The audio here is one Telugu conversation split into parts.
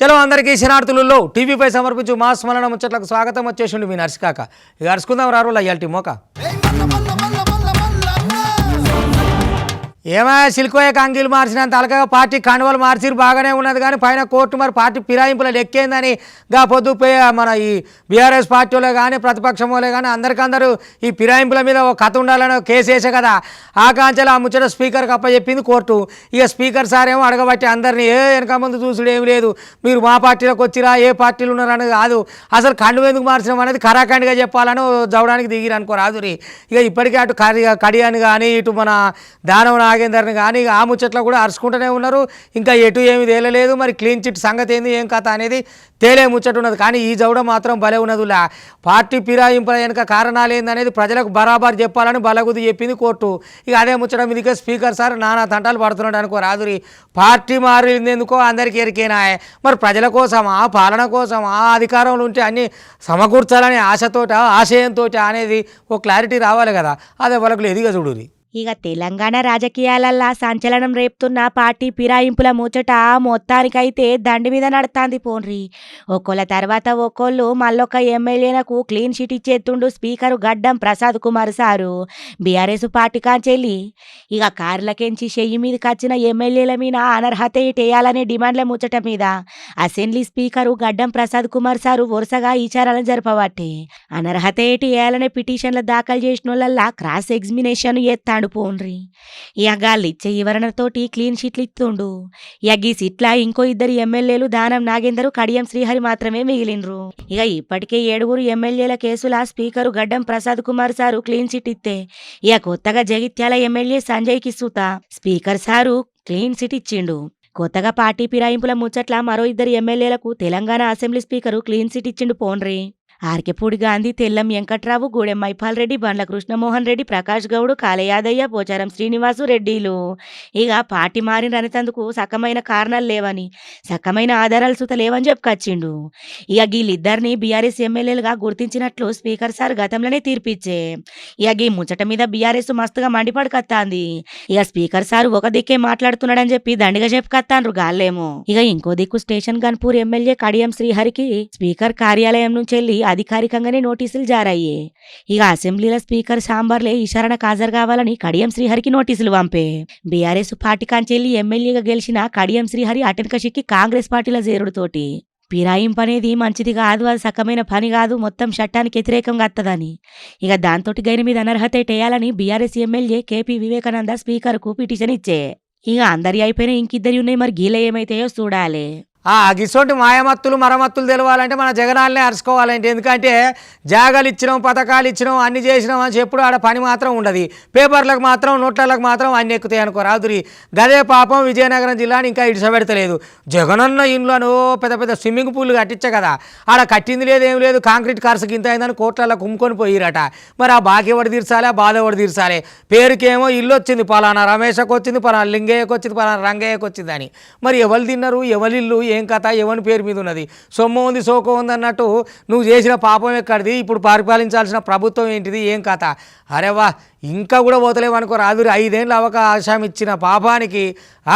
చలో అందరికీ శనార్థులలో టీవీపై సమర్పించు మా స్మరణ ముచ్చట్లకు స్వాగతం. వచ్చేసిండు మీ నర్సికాక. ఇక అరుచుకుందాం రారు అయ్యాల్టి మోక ఏమైనా సిల్కోయ కంగీలు మార్చినంత అలకగా పార్టీ కండువలు మార్చిరు బాగానే ఉన్నది కానీ పైన కోర్టు మరి పార్టీ ఫిరాయింపుల లెక్కేందని గా పొద్దు మన ఈ బీఆర్ఎస్ పార్టీలో కానీ ప్రతిపక్షంలో కానీ అందరికందరూ ఈ ఫిరాయింపుల మీద ఒక కథ ఉండాలని కేసు వేసే కదా. ఆ కాంచెలు ఆ ముచ్చట స్పీకర్కి అప్పచెప్పింది కోర్టు. ఇక స్పీకర్ సార్ ఏమో అడగబట్టి అందరినీ వెనక ముందు చూసుడు ఏమి లేదు, మీరు మా పార్టీలోకి వచ్చిరా ఏ పార్టీలు ఉన్నారని కాదు, అసలు కండువ ఎందుకు మార్చడం అనేది కరాఖండిగా చెప్పాలని జవడానికి దిగిరు అనుకో రాదురి. ఇక ఇప్పటికే అటు కడియాని కానీ ఇటు మన దానం నాగేందర్ని కానీ ఆ ముచ్చట్లో కూడా అరుచుకుంటూనే ఉన్నారు. ఇంకా ఎటు ఏమి తేలలేదు. మరి క్లీన్ చిట్ సంగతి ఏంది ఏం కథ అనేది తేలే ముచ్చట ఉన్నది. కానీ ఈ జవడ మాత్రం భలే ఉన్నదిలా. పార్టీ ఫిరాయింపుల వెనుక కారణాలు ఏందనేది ప్రజలకు బరాబర్ చెప్పాలని బలగుది చెప్పింది కోర్టు. ఇక అదే ముచ్చట మీదకే స్పీకర్ సార్ నానా తంటాలు పడుతున్నాడు అనుకో రాదురి. పార్టీ మారింది ఎందుకో అందరికీ ఎరికేనా, మరి ప్రజల కోసమా పాలన కోసమా అధికారంలో ఉంటే అన్నీ సమకూర్చాలనే ఆశయంతో అనేది ఓ క్లారిటీ రావాలి కదా. అదే వాళ్ళకు ఎదిగా చూడురి. ఇక తెలంగాణ రాజకీయాలల్లా సంచలనం రేపుతున్న పార్టీ ఫిరాయింపుల ముచ్చట మొత్తానికైతే దండి మీద నడుతాంది పోన్రి. ఒక్కోళ్ళ తర్వాత ఒక్కోళ్ళు మళ్ళొక్క ఎమ్మెల్యేలకు క్లీన్ షీట్ ఇచ్చేస్తుండు speaker Gaddam Prasad Kumar sir. BRS party కాంచెల్లి ఇక కార్లకెంచి చెయ్యి మీదకి వచ్చిన ఎమ్మెల్యేల మీద అనర్హత వేయాలనే డిమాండ్ల ముచ్చట మీద assembly speaker Gaddam Prasad Kumar sir వరుసగా విచారాలను జరపబట్టే అనర్హత వేయాలనే పిటిషన్లు దాఖలు చేసిన వాళ్ళల్లా క్రాస్ ఎగ్జామినేషన్ ఎత్తాడు పోన్రి. ఇక గాళ్ళు ఇచ్చే వివరణతోటి క్లీన్ షీట్లు ఇస్తుండు. ఇక ఈ సీట్ల ఇంకో ఇద్దరు ఎమ్మెల్యేలు దానం నాగేందర్ కడియం శ్రీహరి మాత్రమే మిగిలినరు. ఇక ఇప్పటికే 7 ఎమ్మెల్యేల కేసుల speaker Gaddam Prasad Kumar sir clean sheet ఇస్తే ఇక కొత్తగా జగిత్యాల ఎమ్మెల్యే సంజయ్ కిసుత స్పీకర్ సారు క్లీన్ షీట్ ఇచ్చిండు. కొత్తగా పార్టీ ఫిరాయింపుల ముచ్చట్ల మరో 2 ఎమ్మెల్యేలకు Telangana assembly speaker clean sheet ఇచ్చిండు పోన్రి. ఆర్కెపూడి గాంధీ, తెల్లం వెంకట్రావు, గూడెం మైపాల్ రెడ్డి, బండ్ల కృష్ణమోహన్ రెడ్డి, ప్రకాష్ గౌడ్, కాలయాదయ్య, పోచారం శ్రీనివాసు రెడ్డిలు ఇక పార్టీ మారిన అనేందుకు సక్కమైన కారణాలు లేవని, సక్కమైన ఆధారాలు సుత లేవని చెప్పుకొచ్చిండు. ఇక వీళ్ళిద్దరిని బీఆర్ఎస్ ఎమ్మెల్యేలుగా గుర్తించినట్లు స్పీకర్ సార్ గతంలోనే తీర్పిచ్చే. ఇక ఈ ముచ్చట మీద బీఆర్ఎస్ మస్తుగా మండిపడుకొత్తాంది. ఇక స్పీకర్ సార్ ఒక దిక్కే మాట్లాడుతున్నాడని చెప్పి దండిగా చెప్పుకొత్తాన్రు గాళ్ళేమో. ఇక ఇంకో దిక్కు స్టేషన్ గన్పూర్ ఎమ్మెల్యే కడియం శ్రీహరికి స్పీకర్ కార్యాలయం నుంచి వెళ్ళి అధికారికంగానే నోటీసులు జారయ్యే. ఇక అసెంబ్లీలో స్పీకర్ సాంబార్లే విచారణకు హాజరు కావాలని కడియం శ్రీహరికి నోటీసులు పంపే. బీఆర్ఎస్ పార్టీ కాంచెల్లి ఎమ్మెల్యేగా గెలిచిన కడియం శ్రీహరి అటెనకషిక్కి కాంగ్రెస్ పార్టీలో చేరుడుతోటి ఫిరాయింపు అనేది మంచిది కాదు, అది సక్కమైన పని కాదు, మొత్తం చట్టానికి వ్యతిరేకంగా వస్తుందని ఇక దాంతో గైన మీద అనర్హత వేయాలని బీఆర్ఎస్ ఎమ్మెల్యే కేపీ వివేకానంద స్పీకర్కు పిటిషన్ ఇచ్చే. ఇక అందరి అయిపోయినా ఇంకిద్దరి ఉన్నాయి, మరి గీల ఏమైతాయో చూడాలి. గిసోటి మాయమత్తులు మరమత్తులు తెలవాలంటే మన జగనాలనే అరుచుకోవాలంటే, ఎందుకంటే జాగాలు ఇచ్చినాం, పథకాలు ఇచ్చినాం, అన్ని చేసినాం అని చెప్పుడు ఆడ పని మాత్రం ఉండదు. పేపర్లకు మాత్రం నోట్లకు మాత్రం అన్ని ఎక్కుతాయి అనుకో రాదురి. గదే పాపం విజయనగరం జిల్లాని ఇంకా ఇడిసబెడతలేదు. జగనన్న ఇండ్లను పెద్ద పెద్ద స్విమ్మింగ్ పూల్ కట్టించే కదా, ఆడ కట్టింది లేదు ఏం లేదు, కాంక్రీట్ కార్సుకి ఇంత అయిందని కోట్లలో కుమ్ముకొని పోయిరట. మరి ఆ బాకీ ఎవడు తీర్చాలి, ఆ బాధ ఎవడు తీర్చాలి? పేరుకేమో ఇల్లు వచ్చింది, పలానా రమేషకు వచ్చింది, పలానా లింగయ్యకు వచ్చింది, పలానా రంగయ్యకు వచ్చిందని. మరి ఎవరు తిన్నారు, ఎవరిల్లు, ఏం కథ, ఎవరి పేరు మీద ఉన్నది? సొమ్ము ఉంది సోకో ఉంది అన్నట్టు నువ్వు చేసిన పాపం ఎక్కడిది? ఇప్పుడు పరిపాలించాల్సిన ప్రభుత్వం ఏంటిది? ఏం కథ? అరే వా, ఇంకా కూడా పోతలేవు అనుకో రాదురి. 5 ఏళ్ళు అవకాశం ఇచ్చిన పాపానికి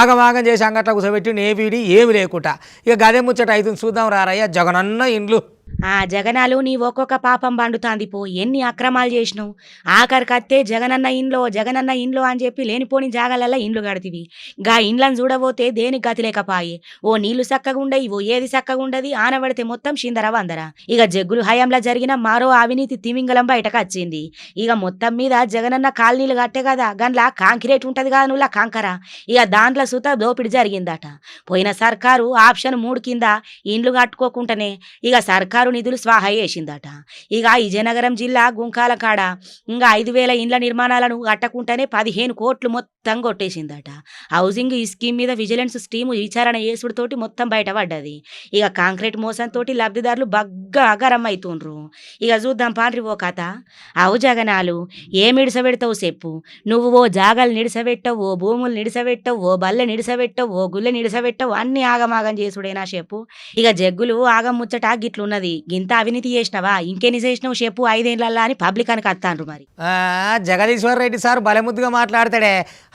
ఆగమాగం చేసి అంగట్ల కూర్చోబెట్టి ఏవిడి ఏమి లేకుండా ఇక గదే ముచ్చట అవుతుంది. చూద్దాం రారయ్య జగనన్న ఇండ్లు. జగనాలు నీ ఒక్కొక్క పాపం బండుతాంది పో, ఎన్ని అక్రమాలు చేసినావు. ఆఖరికత్తే జగనన్న ఇండ్లో అని చెప్పి లేనిపోని జాగాలల్లా ఇండ్లు కడతివి. గా ఇండ్లను చూడబోతే దేనికి గతి లేకపాయి. ఓ నీళ్లు చక్కగా ఉండయి, ఓ ఏది చక్కగా ఉండదు, ఆనబడితే మొత్తం చిందర వందర. ఇక జగ్గులు హయాంలో జరిగిన మరో అవినీతి తిమింగలం బయటకు వచ్చింది. ఇక మొత్తం మీద జగనన్న కాలనీలు కట్టే కదా, గన్లా కాంక్రీట్ ఉంటది కదా నువ్వులా కాంకర, ఇక దాంట్లో సుత దోపిడి జరిగిందట. పోయిన సర్కారు ఆప్షన్ 3 కింద ఇండ్లు కట్టుకోకుండానే ఇక సర్కారు నిధులు స్వాహా చేసిందట. ఇక విజయనగరం జిల్లా గుంకాల కాడ ఇంకా 5,000 ఇండ్ల నిర్మాణాలను కట్టకుండానే 15 కోట్లు మొత్తం కొట్టేసిందట. హౌసింగ్ ఈ స్కీమ్ మీద విజిలెన్స్ టీము విచారణ చేసుడుతోటి మొత్తం బయటపడ్డది. ఇక కాంక్రీట్ మోసంతో లబ్ధిదారులు బగ్గా అగరం అవుతుండ్రు. ఇక చూద్దాం పాండ్రి ఓ కథ. అవు జగనాలు ఏమిడిసబెడతావు చెప్పు. నువ్వు ఓ జాగాలు నిడిసబెట్టవు, ఓ భూములు నిడిసబెట్టవు, ఓ బల్లె నిడిసబెట్టవు, ఓ గుల్లె నిడిసబెట్టవు, అన్ని ఆగమాగం చేసుడేనా చెప్పు. ఇక జగ్గులు ఆగం ముచ్చట గిట్లున్నది. గింత అవినీతి చేసినవా, ఇంకెన్ని చేసినావు చెప్పు 5 ఏళ్ళల్లా అని పబ్లిక్ అని కత్తాండ్రు. మరి జగదీశ్వర్ రెడ్డి సార్ బలముద్దుగా మాట్లాడతాడే.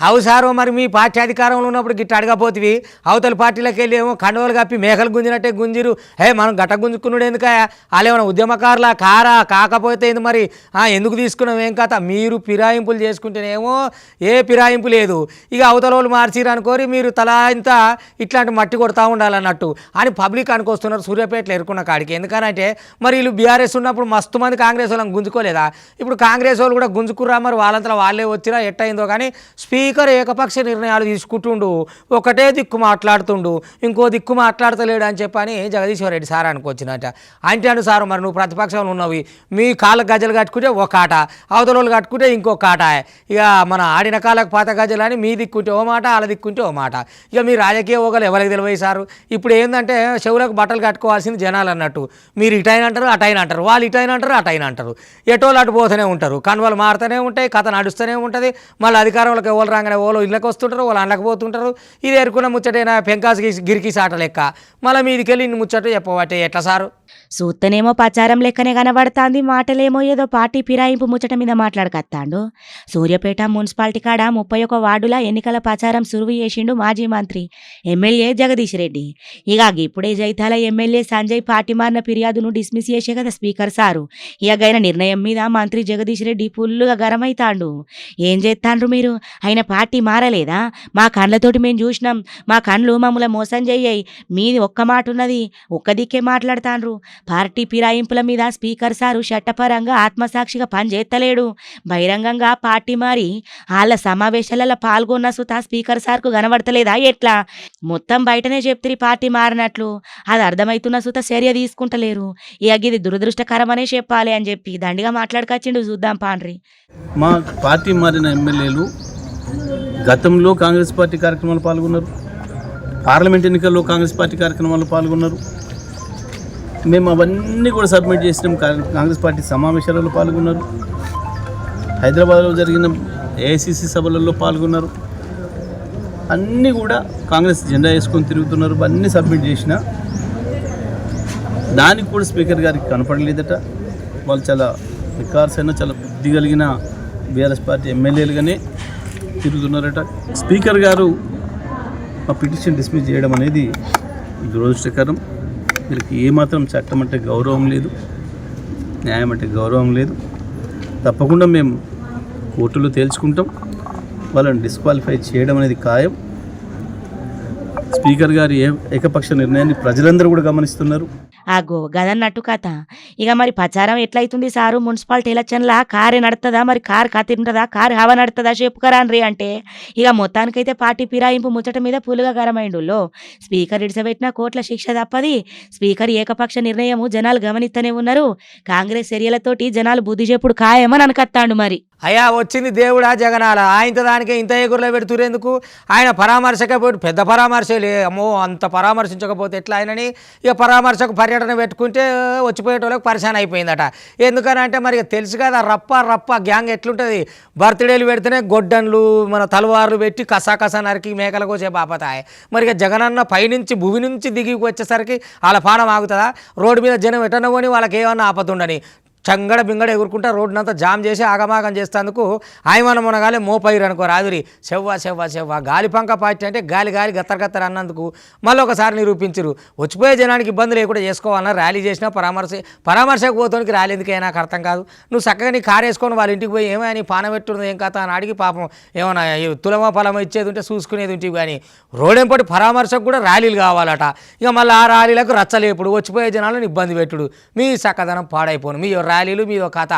అవు సారు మరి మీ పార్టీ అధికారంలో ఉన్నప్పుడు గిట్ట అడగపోతివి అవతల పార్టీలకు వెళ్ళి ఏమో కండువలు కప్పి మేకలు గుంజినట్టే గుంజిరు. మనం గట్ట గుంజుకున్నాడు ఎందుక వాళ్ళు ఏమైనా ఉద్యమకారులా కారా కాకపోతే ఏంది మరి ఎందుకు తీసుకున్నాం ఏం కథ? మీరు ఫిరాయింపులు చేసుకుంటేనేమో ఏ ఫిరాయింపు లేదు, ఇక అవతల వాళ్ళు మార్చిరు అనుకోరి మీరు తలా ఇంత ఇట్లాంటి మట్టి కొడతా ఉండాలన్నట్టు అని పబ్లిక్ అనుకొస్తున్నారు సూర్యాపేటలో ఎరుకున్న కాడికి. ఎందుకనంటే మరి వీళ్ళు బీఆర్ఎస్ ఉన్నప్పుడు మస్తు మంది కాంగ్రెస్ వాళ్ళని గుంజుకోలేదా? ఇప్పుడు కాంగ్రెస్ వాళ్ళు కూడా గుంజుకుర్రా మరి వాళ్ళంతా వాళ్ళే వచ్చిరా ఎట్టయిందో కానీ స్పీకర్ ఏకపక్ష నిర్ణయాలు తీసుకుంటుండు, ఒకటే దిక్కు మాట్లాడుతుండు, ఇంకో దిక్కు మాట్లాడతలేడు అని చెప్పని జగదీశ్వర్ రెడ్డి సార్ అనుకొచ్చినట్ట. అంటే సార్ మరి నువ్వు ప్రతిపక్షంలో ఉన్నవి, మీ కాళ్ళకు గజలు కట్టుకుంటే ఒక ఆట, అవతల వాళ్ళు కట్టుకుంటే ఇంకొక ఆట. ఇక మన ఆడిన కాళ్ళకు పాత గజలు అని మీ దిక్కుంటే ఓ మాట, వాళ్ళ దిక్కుంటే ఓ మాట. ఇక మీ రాజకీయ ఓగలు ఎవరికి తెలివై సారు. ఇప్పుడు ఏంటంటే చెవులకు బట్టలు కట్టుకోవాల్సింది జనాలు అన్నట్టు. మీరు ఇటైన అంటారు అటైన అంటారు, వాళ్ళు ఇటైన అంటారు అటైన అంటారు, ఎటోళ్ళు అటు పోతూనే ఉంటారు, కన్వలు మారుతూనే ఉంటాయి, కథ నడుస్తూనే ఉంటుంది. మళ్ళీ అధికారంలోకి ఎవరు రాగానే వాళ్ళు ఇళ్ళకి వస్తుంటారు, వాళ్ళు అండకు పోతుంటారు. ఇది ఎరుకున్న ముచ్చటైనా పెంకాస్ గిరికి సాట లెక్క. మళ్ళీ మీదికి వెళ్ళి ఇన్ని ముచ్చట చెప్పబట్టే ఎట్లా సారు? సూత్తనేమో పచారం లెక్కనే కనబడతాంది, మాటలేమో ఏదో పార్టీ ఫిరాయింపు ముచ్చట మీద మాట్లాడకత్తాండు. సూర్యాపేట మున్సిపాలిటీ కాడ 31 వార్డుల ఎన్నికల ప్రచారం సురువు చేసిండు మాజీ మంత్రి ఎమ్మెల్యే జగదీష్ రెడ్డి. ఇక ఇప్పుడే జైతాల ఎమ్మెల్యే సంజయ్ పార్టీ మారిన ఫిర్యాదును డిస్మిస్ చేసే కదా స్పీకర్ సారు. ఇకైన నిర్ణయం మీద మంత్రి జగదీష్ రెడ్డి ఫుల్లుగా గరమైతాండు. ఏం చేస్తాండ్రు మీరు? ఆయన పార్టీ మారలేదా? మా కండ్లతోటి మేము చూసినాం, మా కండ్లు మమ్మల్ని మోసం చెయ్యాయి, మీది ఒక్క మాట ఉన్నది, ఒక్క దిక్కే మాట్లాడతాండ్రు. పార్టీ ఫిరాయింపుల మీద స్పీకర్ సారు చట్టపరంగా ఆత్మసాక్షిగా పనిచేస్తలేడు. బహిరంగంగా పార్టీ మారి వాళ్ళ సమావేశాలలో పాల్గొన్న సుత స్పీకర్ సార్కు కనబడతలేదా ఎట్లా? మొత్తం బయటనే చెప్తిరి పార్టీ మారినట్లు, అది అర్థమవుతున్న సుత చర్య తీసుకుంటలేరు. ఇక ఇది దురదృష్టకరమనే చెప్పాలి అని చెప్పి దండిగా మాట్లాడుకొచ్చిండు. చూద్దాం పాండ్రి. మా పార్టీ మారిన ఎమ్మెల్యేలు గతంలో కాంగ్రెస్ పార్టీ కార్యక్రమాలు పాల్గొన్నారు, పార్లమెంట్ ఎన్నికల్లో కాంగ్రెస్ పార్టీ కార్యక్రమాల్లో పాల్గొన్నారు. మేము అవన్నీ కూడా సబ్మిట్ చేసినాం. కాంగ్రెస్ పార్టీ సమావేశాలలో పాల్గొన్నారు, హైదరాబాద్లో జరిగిన ఏఐసిసి సభలలో పాల్గొన్నారు. అన్నీ కూడా కాంగ్రెస్ జెండా వేసుకొని తిరుగుతున్నారు. అన్నీ సబ్మిట్ చేసిన దానికి కూడా స్పీకర్ గారికి కనపడలేదట. వాళ్ళు చాలా వికార్సైన చాలా బుద్ధి కలిగిన బీఆర్ఎస్ పార్టీ ఎమ్మెల్యేలుగానే తిరుగుతున్నారట. స్పీకర్ గారు మా పిటిషన్ డిస్మిస్ చేయడం అనేది దురదృష్టకరం. వీళ్ళకి ఏమాత్రం చట్టం అంటే గౌరవం లేదు, న్యాయం అంటే గౌరవం లేదు. తప్పకుండా మేము కోర్టులో తేల్చుకుంటాం. వాళ్ళని డిస్క్వాలిఫై చేయడం అనేది ఖాయం. స్పీకర్ గారి ఏకపక్ష నిర్ణయాన్ని ప్రజలందరూ కూడా గమనిస్తున్నారు. ఆగో గదన్నట్టు కథ. ఇక మరి ప్రచారం ఎట్లయితుంది సారు? మున్సిపాలిటీ ఎలక్షన్లా కారు నడుతుందా? మరి కారు కత్తి ఉంటుందా? కారు హవా నడుతుందా? చెప్పుకరాన్రి అంటే ఇక మొత్తానికైతే పార్టీ ఫిరాయింపు ముచ్చట మీద పులుగా గరమైండులో. స్పీకర్ ఇడిసబెట్టిన కోట్ల శిక్ష తప్పది. స్పీకర్ ఏకపక్ష నిర్ణయము జనాలు గమనిస్తూనే ఉన్నారు. కాంగ్రెస్ చర్యలతోటి జనాలు బుద్ధి చెప్పుడు ఖాయమని అనకత్తాండు. మరి అయ్యా వచ్చింది దేవుడా జగనాల, ఆయనతో దానికే ఇంత ఎగురులో పెడుతురేందుకు? ఆయన పరామర్శకపోయి పెద్ద పరామర్శలే, అమ్మో అంత పరామర్శించకపోతే ఎట్లా ఆయనని? ఇక పరామర్శకు పర్యటన పెట్టుకుంటే వచ్చిపోయేటోళ్ళకి పరిశాన్ అయిపోయిందట. ఎందుకనంటే మరి తెలుసు కదా రప్ప గ్యాంగ్ ఎట్లుంటుంది. బర్త్డేలు పెడితేనే గొడ్డన్లు మన తలవార్లు పెట్టి కసా నరికి మేకలకు వచ్చే బాపతాయి. మరి ఇక జగనన్న పైనుంచి భూమి నుంచి దిగి వచ్చేసరికి వాళ్ళ పానం ఆగుతుందా? రోడ్డు మీద జనం ఎటన్నా పోని వాళ్ళకి ఏమన్నా ఆపతుండని చంగడ బింగడ ఎగురుకుంటా రోడ్డునంతా జామ్ చేసి ఆగమాగం చేస్తేందుకు ఆయమన మునగాలే మోపైరు అనుకో రాదురి. చెవ్వ గాలిపంక పార్టీ అంటే గాలి గత్తర అన్నందుకు మళ్ళీ ఒకసారి నిరూపించరు. వచ్చిపోయే జనానికి ఇబ్బంది లేకుండా చేసుకోవాలన్నా ర్యాలీ చేసినా పరామర్శకు పోతానికి ర్యాలీ ఎందుకే నాకు అర్థం కాదు. నువ్వు చక్కగా నీ కారు వేసుకొని వాళ్ళ ఇంటికి పోయి ఏమైనా నీ పాన పెట్టున్నది ఏం కథ అని అడిగి పాపం ఏమన్నా తులమో ఫలమో ఇచ్చేది ఉంటే చూసుకునేది ఉంటుంది. కానీ రోడెంపటి పరామర్శకు కూడా ర్యాలీలు కావాలట. ఇక మళ్ళీ ఆ ర్యాలీలకు రచ్చలేపుడు, వచ్చిపోయే జనాలను ఇబ్బంది పెట్టుడు, మీ చక్కదనం పాడైపోను, మీ ర్యాలీలు మీదో కథ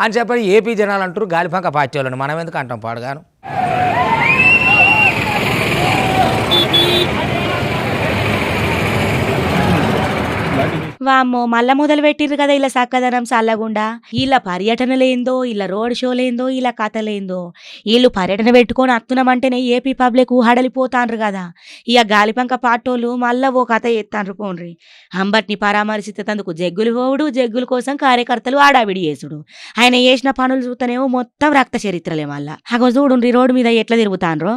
అని చెప్పని ఏపీ జనాలు అంటారు గాలిపంక పార్టీ వాళ్ళని. మనం ఎందుకు అంటాం పాడుగాను? వామ్మో మళ్ళా మొదలు పెట్టిర్రు కదా ఇలా సక్కదనం చల్లగుండా. వీళ్ళ పర్యటనలేందో, వీళ్ళ రోడ్ షోలేందో, వీళ్ళ కథలేందో. వీళ్ళు పర్యటన పెట్టుకొని అత్తున్నామంటేనే ఏపీ పబ్లిక్ హడలిపోతాండ్రు కదా. ఇక గాలిపంక పాటోళ్ళు మళ్ళా ఓ కథ ఎత్తాండ్రు పోండ్రి. అంబట్ని పరామర్శించేందుకు జగ్గులు పోవుడు, జగ్గుల కోసం కార్యకర్తలు ఆడావిడి చేసుడు. ఆయన చేసిన పనులు చూస్తేనేమో మొత్తం రక్త చరిత్రలే. మళ్ళా అగో చూడుండ్రి రోడ్డు మీద ఎట్లా తిరుగుతాండ్రో.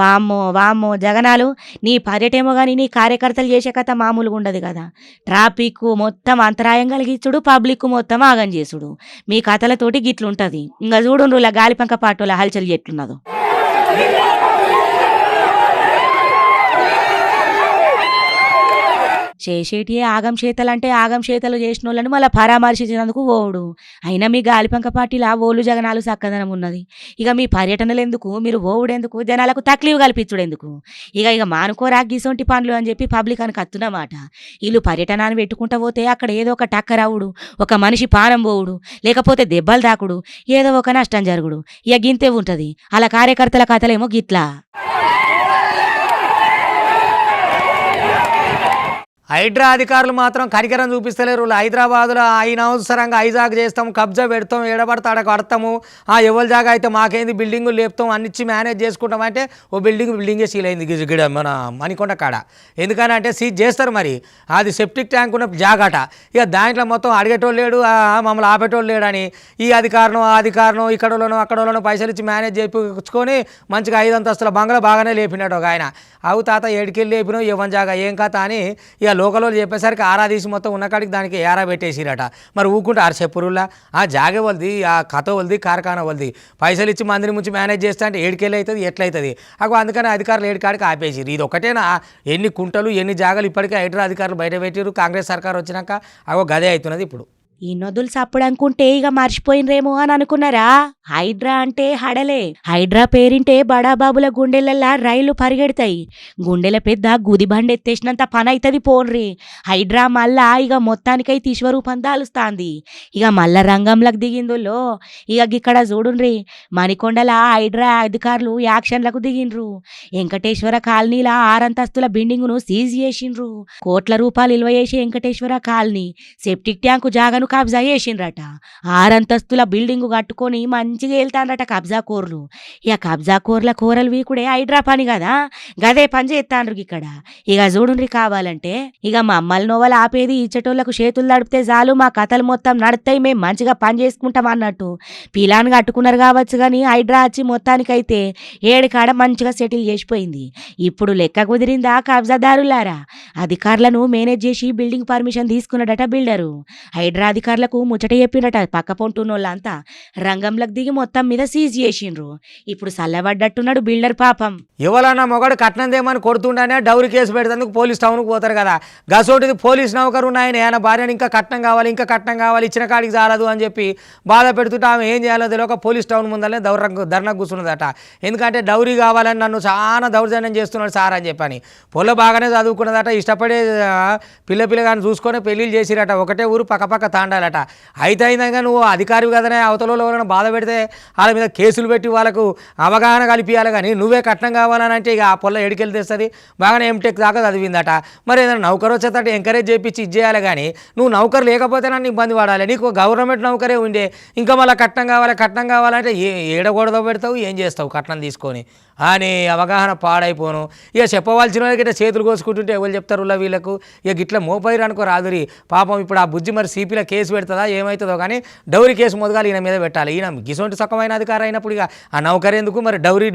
వామ్మో వామ్మో జగనాలు, నీ పర్యటేమో కానీ నీ కార్యకర్తలు చేసే కథ మామూలుగా ఉండదు కదా. ట్రాఫిక్ మొత్తం అంతరాయం కలిగించుడు, పబ్లిక్ మొత్తం ఆగం చేసుడు, మీ కథలతోటి గిట్లుంటది. ఇంకా చూడు గాలిపంక పాటోల హల్చల్ ఎట్లున్నదో. చేసేటి ఆగం చేతలంటే ఆగం చేతలు చేసిన వాళ్ళని మళ్ళీ పరామర్శించినందుకు ఓడు. అయినా మీ గాలిపంక పార్టీలా ఓళ్ళు జగనాలు చక్కదనం ఉన్నది. ఇక మీ పర్యటనలు ఎందుకు, మీరు ఓవుడెందుకు, జనాలకు తక్లీఫ్ కల్పించుడెందుకు? ఇక మానుకోరా గిసొంటి పనులు అని చెప్పి పబ్లిక్ అని కత్తున్నమాట. వీళ్ళు పర్యటనాన్ని పెట్టుకుంటా పోతే అక్కడ ఏదో ఒక టక్కరవుడు, ఒక మనిషి పానం పోవుడు, లేకపోతే దెబ్బలు దాకుడు, ఏదో ఒక నష్టం జరుగుడు. ఇక గింతే ఉంటుంది. అలా కార్యకర్తల కథలేమో గిట్లా. హైడ్రా అధికారులు మాత్రం కనికరం చూపిస్తలేరు. హైదరాబాద్లో అనవసరంగా హైజాక్ చేస్తాం, కబ్జా పెడతాం, ఎడబడతా అక్కడ కడతాము, ఎవరి జాగా అయితే మాకేంది బిల్డింగులు లేపుతాం, అన్నిచ్చి మేనేజ్ చేసుకుంటాం అంటే ఓ బిల్డింగే సీల్ అయింది గిడ మన మణికొండ కాడ. ఎందుకని సీజ్ చేస్తారు మరి, అది సెప్టిక్ ట్యాంక్ ఉన్న జాగాట. ఇక దాంట్లో మొత్తం అడిగేటోళ్ళు లేడు, మమ్మల్ని ఆపేటోళ్ళు లేడు అని ఈ అధికారం ఇక్కడలోనో అక్కడలోనో పైసలు ఇచ్చి మేనేజ్ చేయించుకొని మంచిగా 5 అంతస్తుల బంగ్లా బాగానే లేపినాడు ఒక ఆయన. అవు తాత ఏడికెళ్ళి లేపినావు, ఇవ్వని జాగా ఏం కథ అని ఇక లోకల్ వాళ్ళు చెప్పేసరికి ఆరా తీసి మొత్తం ఉన్నకాడికి దానికి ఏరా పెట్టేసిరట. మరి ఊకుంటే చెప్పురులా ఆ జాగే వాళ్ళది, ఆ కథ వాళ్ళది, కార్ఖానా వాళ్ళది, పైసలు ఇచ్చి మందిని ముంచి మేనేజ్ చేస్తా అంటే ఏడికెళ్ళి అవుతుంది ఎట్లయితుంది. అందుకని అధికారులు ఏడికాడికి ఆపేసిరు. ఇది ఒకటేనా, ఎన్ని కుంటలు ఎన్ని జాగాలు ఇప్పటికే హైడ్రా అధికారులు బయట పెట్టిరు. కాంగ్రెస్ సర్కార్ వచ్చినాక గదే అవుతున్నది ఇప్పుడు. ఈ నదులు సప్పుడు అనుకుంటే ఇక మర్చిపోయినరేమో అని అనుకున్నారా? హైడ్రా అంటే హడలే. హైడ్రా పేరింటే బడాబాబుల గుండెలల్లా రైళ్లు పరిగెడతాయి. గుండెల పెద్ద గుది బండి ఎత్తేసినంత పని అవుతుంది పోన్రి. హైడ్రా మళ్ళా ఇక మొత్తానికైతే విశ్వరూపం దాలుస్తాంది. ఇక మళ్ళా రంగంలోకి దిగిందులో ఇక ఇక్కడ చూడుండ్రి, మణికొండల హైడ్రా అధికారులు యాక్షన్లకు దిగిండ్రు. వెంకటేశ్వర కాలనీల 6 అంతస్తుల బిల్డింగును సీజ్ చేసిండ్రు. కోట్ల రూపాయలు విలువ చేసే వెంకటేశ్వర కాలనీ సెప్టిక్ ట్యాంకు జాగను కబ్జా చేసిండ్రట. 6 అంతస్తుల బిల్డింగు కట్టుకొని మంచిగా వెళ్తాండ్రట కబ్జా కోర్లు. ఇక కబ్జా కోర్ల కూరలు వీకుడే హైడ్రా పని కదా, గదే పని చేస్తాండ్రు ఇక్కడ. ఇక చూడుండ్రి, కావాలంటే ఇక మమ్మల్ని నోవలు ఆపేది ఇచ్చటోళ్లకు చేతులు నడిపితే చాలు, మా కథలు మొత్తం నడుతాయి, మేము మంచిగా పని చేసుకుంటాం అన్నట్టు పిలాన్ కట్టుకున్నారు కావచ్చు. కానీ హైడ్రా వచ్చి మొత్తానికైతే 7 కాడ మంచిగా సెటిల్ చేసిపోయింది. ఇప్పుడు లెక్క కుదిరిందా కబ్జాదారులారా? అధికారులను మేనేజ్ చేసి బిల్డింగ్ పర్మిషన్ తీసుకున్నాడట బిల్డరు. హైడ్రా అధికారులకు ముచ్చట చెప్పిండట. పక్క పొంటున్నోళ్ళంతా రంగంలోకి దిగి మొత్తం మీద సీజ్ చేసిండ్రు. ఇప్పుడు సల్లబడ్డట్టున్నాడు బిల్డర్ పాపం. ఎవరన్నా మొగడు కట్నం దేమని కొడుతుండనే డౌరీ కేసు పెడతానికి పోలీస్ టౌన్కి పోతారు కదా. గసోటిది పోలీస్ నౌకరు ఉన్నాయని ఆయన భార్యను ఇంకా కట్నం కావాలి ఇచ్చిన కాడికి చాలదు అని చెప్పి బాధ పెడుతుంటే ఆమె ఏం చేయాలో తెలియక పోలీస్ టౌన్ ముందరనే ధర్నా కూర్చున్నదట. ఎందుకంటే డౌరీ కావాలని నన్ను చాలా దౌర్జన్యం చేస్తున్నాడు సార్ అని చెప్పని. పొల్ల బాగానే చదువుకున్నదట, ఇష్టపడే పిల్లగాని చూసుకొని పెళ్ళిళ్ళు చేసిరట. ఒకటే ఊరు పక్క తాండాలట. అయితే అయినాక నువ్వు అధికారి కదనే, అవతలలో ఎవరైనా బాధ పెడితే వాళ్ళ మీద కేసులు పెట్టి వాళ్ళకు అవగాహన కల్పించాలి. కానీ నువ్వే కట్నం కావాలని అంటే ఇక ఆ పొల్ల ఎడికెళ్ళి తెస్తుంది. బాగానే ఎంటెక్ దాకా చదివిందట. మరి ఏదైనా నౌకరు వచ్చేటట్టు ఎంకరేజ్ చేయించి ఇచ్చేయాలి. కానీ నువ్వు నౌకరు లేకపోతే నన్ను ఇబ్బంది పడాలి. నీకు గవర్నమెంట్ నౌకరే ఉండే, ఇంకా మళ్ళీ కట్నం కావాలంటే ఏడగొడదో పెడతావు, ఏం చేస్తావు కట్నం తీసుకొని అని అవగాహన పాడైపోను. ఇక చెప్పవలసిన వాళ్ళకి ఇట్లా చేతులు కోసుకుంటుంటే ఎవరు చెప్తారు వీళ్ళకు. ఇక గిట్ల మోపైరు అనుకో రాదురి పాపం. ఇప్పుడు ఆ బుజ్జి మరి సిపిలో కేసు పెడుతుందా ఏమవుతుందో కానీ డౌరీ కేసు మొదగాలి ఈయన మీద పెట్టాలి. ఈయన గిసొంటి సొక్కమైన అధికారం అయినప్పుడు ఇక ఆ నౌకరు ఎందుకు మరి డౌరీ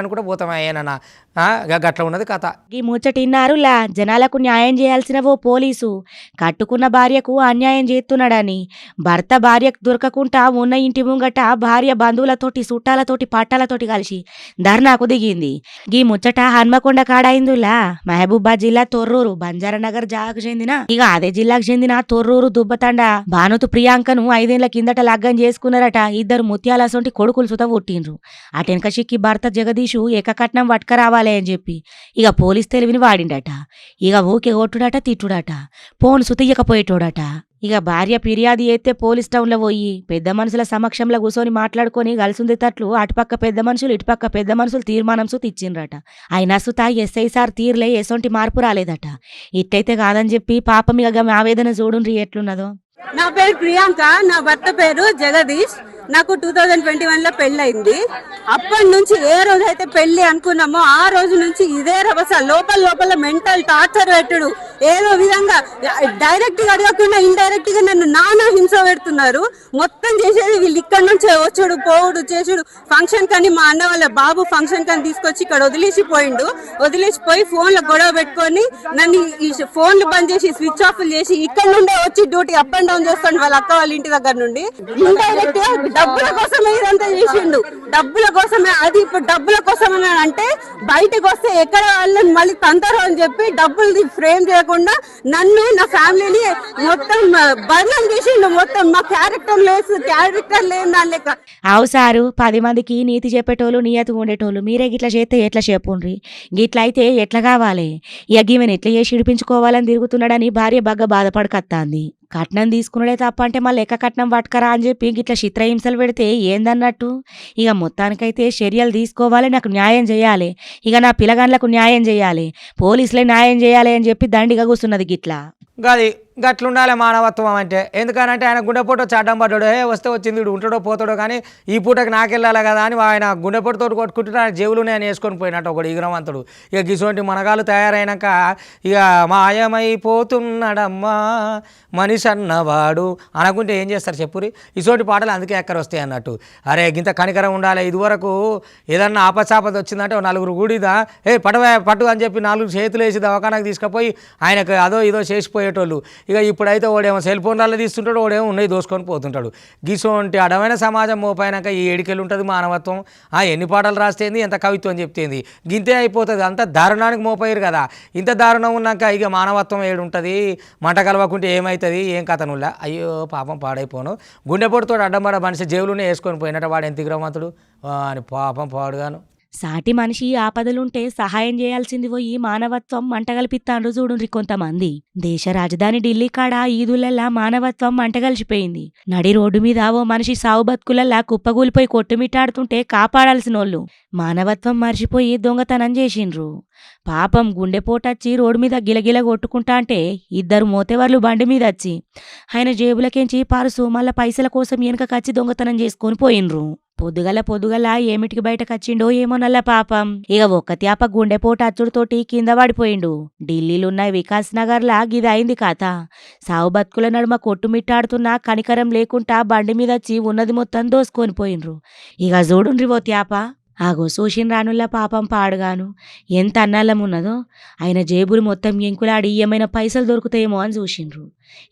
అనుకుంటే పోతామా ఏనన్నా. గట్ల ఉన్నది కథ. ఈ ముచ్చటిన్నారులా, జనాలకు న్యాయం చేయాల్సిన ఓ పోలీసు కట్టుకున్న భార్యకు అన్యాయం చేస్తున్నాడని భర్త భార్యకు దొరకకుండా ఉన్న ఇంటి ముంగట భార్య బంధువులతోటి చుట్టాలతోటి పట్టాలతోటి కలిసి ధర్నాకు దిగింది. గీ ముచ్చట హన్మకొండ కాడైందులా. మహబూబాద్ జిల్లా తొర్రూరు బంజారానగర్ జిల్లాకు చెందిన అదే జిల్లాకు చెందిన తొర్రూరు దుబ్బతండ భానుతు ప్రియాంకను 5 ఏళ్ల కిందట లగ్గం చేసుకున్నారట. 2 ముత్యాలసొంటి కొడుకులు సుత పుట్టిండ్రు. అటెనక చిక్కి భర్త జగదీషు ఏకకట్నం పట్టుకరావాలి అని చెప్పి ఇక పోలీస్ తెలివిని వాడిండట. ఇక ఊకే కొట్టుడట, తిట్టుడట, ఫోన్ సుతయ్యకపోయేటోడట. ఇక భార్య ఫిర్యాదు అయితే పోలీస్ టౌన్లో పోయి పెద్ద మనుషుల సమక్షంలో కూర్చొని మాట్లాడుకొని కలిసింది తట్లు అటుపక్క పెద్ద మనుషులు ఇటుపక్క పెద్ద మనుషులు తీర్మానం సుత ఇచ్చిండ్రట. అయినా సుత ఎస్ఐ సార్ తీర్లే ఎసొంటి మార్పు రాలేదట. ఇట్టయితే కాదని చెప్పి పాపం ఇక ఆవేదన చూడుండ్రి ఎట్లున్నదో. నా పేరు ప్రియాంక, నా భర్త పేరు జగదీష్. నాకు 2021లో పెళ్ళయింది. అప్పటి నుంచి ఏ రోజు అయితే పెళ్లి అనుకున్నామో ఆ రోజు నుంచి ఇదే రభస. లోపల మెంటల్ టార్చర్ పెట్టుడు, ఏదో విధంగా డైరెక్ట్ గా అడగకుండా ఇండైరెక్ట్ గా నన్ను నానా హింస పెడుతున్నారు. మొత్తం చేసేది వీళ్ళు ఇక్కడ నుండి నుంచే వచ్చాడు పోవుడు చేసుడు ఫంక్షన్ కానీ మా అన్న వాళ్ళ బాబు ఫంక్షన్ కానీ తీసుకొచ్చి ఇక్కడ వదిలేసిపోయి ఫోన్లో గొడవ పెట్టుకొని నన్ను ఈ ఫోన్లు బంద్ చేసి స్విచ్ ఆఫ్ చేసి ఇక్కడ నుండే వచ్చి డ్యూటీ అప్ అండ్ డౌన్ చేస్తాడు వాళ్ళ అక్క వాళ్ళ ఇంటి దగ్గర నుండి. ఇండైరెక్ట్ గా డబ్బుల కోసమే ఇదంతా చేసిండు, డబ్బుల కోసమే. అది ఇప్పుడు డబ్బుల కోసమే అంటే బయటకు వస్తే ఎక్కడ వాళ్ళని మళ్ళీ తంతారు అని చెప్పి డబ్బులు ఫ్రేమ్ చేయకుండా నన్ను నా ఫ్యామిలీని మొత్తం బర్ణం చేసిండు. మొత్తం మా క్యారెక్టర్ లేని దాని లెక్క. అవు సారు 10 మందికి నీతి చెప్పేటోళ్ళు నియతిగా ఉండేటోళ్ళు మీరే గిట్లా చేస్తే ఎట్లా చెప్పుండ్రి, గిట్ల అయితే ఎట్లా కావాలి? ఇక గీమెను ఎట్లా చేసి ఇడిపించుకోవాలని తిరుగుతున్నాడని భార్య బాగా బాధపడకత్తాంది. కట్నం తీసుకున్నాడే తప్ప అంటే మళ్ళీ ఎక్క కట్నం పట్టుకరా అని చెప్పి గిట్లా చిత్రహింసలు పెడితే ఏందన్నట్టు? ఇక మొత్తానికైతే చర్యలు తీసుకోవాలి, నాకు న్యాయం చేయాలి, ఇక నా పిల్లగాండ్లకు న్యాయం చేయాలి, పోలీసులే న్యాయం చేయాలి అని చెప్పి దండిగా కూర్చున్నది గిట్లా. గది గట్లుండాలి మానవత్వం అంటే. ఎందుకనంటే ఆయన గుండెపోటు వచ్చి అడ్డం పడ్డాడు, వస్తే వచ్చింది వీడు ఉంటాడో పోతాడో కానీ ఈ పూటకి నాకెళ్ళాలి కదా అని ఆయన గుండెపోటుతో కొట్టుకుంటే ఆయన జేబులు నేను వేసుకొని పోయినట్టు ఒకడు ఈగ్రవంతుడు. ఇక గిసోంటి మనగాళ్ళు తయారైనాక ఇక మాయమైపోతున్నాడమ్మా మనిషి అన్నవాడు అనుకుంటే ఏం చేస్తారు చెప్పురి? ఇసోటి పాటలు అందుకే ఎక్కడ వస్తాయి అన్నట్టు. అరే గింత కనికరం ఉండాలి. ఇదివరకు ఏదన్నా ఆపచాపద వచ్చిందంటే నలుగురు కూడిదా పట్టు అని చెప్పి 4 చేతులు వేసి దవాఖానకు తీసుకుపోయి ఆయనకు అదో ఇదో చేసిపోయేటోళ్ళు. ఇక ఇప్పుడైతే ఓడేమో సెల్ ఫోన్లలో తీస్తుంటాడు, ఓడేమో ఉన్నాయి దోసుకొని పోతుంటాడు. గిసోంటి అడమైన సమాజం మోపైనాక ఈ ఏడికెళ్ళి ఉంటుంది మానవత్వం. ఎన్ని పాటలు రాస్తేంది, ఎంత కవిత్వం చెప్తేంది, గింతే అయిపోతుంది. అంత దారుణానికి మోపోయారు కదా. ఇంత దారుణం ఉన్నాక ఇక మానవత్వం ఏడుంటుంది? మంట కలవకుంటే ఏమవుతుంది, ఏం కథనుల్లా? అయ్యో పాపం పాడైపోను. గుండెపోటుతో అడ్డంపడ మనిషి జేబులోనే వేసుకొని పోయినట్టు వాడు ఎంత గ్రహవంతుడు అని పాపం పాడుగాను. సాటి మనిషి ఆపదలుంటే సహాయం చేయాల్సింది పోయి మానవత్వం మంటగలిపిత్తాండ్రు చూడుండ్రి కొంతమంది. దేశ రాజధాని ఢిల్లీ కాడ ఈదులల్లా మానవత్వం మంటగలిచిపోయింది. నడి రోడ్డు మీద ఓ మనిషి సావు బతుకులల్లా కుప్పగూలిపోయి కొట్టుమిట్టాడుతుంటే కాపాడాల్సినోళ్ళు మానవత్వం మర్చిపోయి దొంగతనం చేసిండ్రు. పాపం గుండెపోటచ్చి రోడ్డు మీద గిలగిల కొట్టుకుంటా అంటే 2 మోతేవర్లు బండి మీద వచ్చి ఆయన జేబులకెంచి పరుసు మళ్ళా పైసల కోసం వెనకకచ్చి దొంగతనం చేసుకొని పోయినరు. పొద్దుగల ఏమిటికి బయటకచ్చిండో ఏమో నల్ల పాపం. ఇక ఒక్కత్యాప గుండెపోటు అచ్చుడుతోటి కింద పడిపోయిండు. ఢిల్లీలున్న వికాస్ నగర్లా గిది అయింది కథ. సావు బతుకుల నడుమ కొట్టుమిట్టాడుతున్నా కనికరం లేకుండా బండి మీద వచ్చి ఉన్నది మొత్తం దోసుకొని పోయినరు. ఇక చూడుండ్రి ఓ త్యాప. ఆగో సూషిన్ రానుల్లా పాపం పాడుగాను ఎంత అన్నాలం ఉన్నదో. ఆయన జేబులు మొత్తం ఎంకులాడి ఏమైనా పైసలు దొరుకుతాయేమో అని చూసిండ్రు.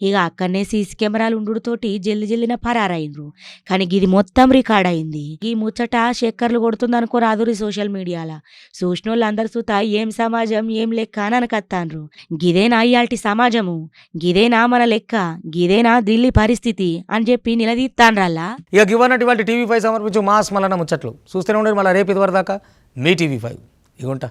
ఇక అక్కడనే సీసీ కెమెరాలు ఉండుతోటి జల్లిన పరారైండ్రు. కానీ గిది మొత్తం రికార్డ్ అయింది. ఈ ముచ్చట చక్కర్లు కొడుతుందనుకో రాదురి సోషల్ మీడియాలో. చూసినోళ్ళందరు సుత ఏం సమాజం ఏం లెక్క అని అనకత్తాన్రు. గిదేనా ఇయాల్టి సమాజము, గిదేనా మన లెక్క, గిదేనా ఢిల్లీ పరిస్థితి అని చెప్పి నిలదీత్తాన్రల్లా. ఇక ఇవ్వనట్టు ఇవాళ టీవీ5 సమర్పించు మాస్ మల్లన్న ముచ్చట్లు చూస్తూనే ఉండరు. మళ్ళీ రేపు ఇదివరదాకా మీ టీవీ5 ఇగుంటా.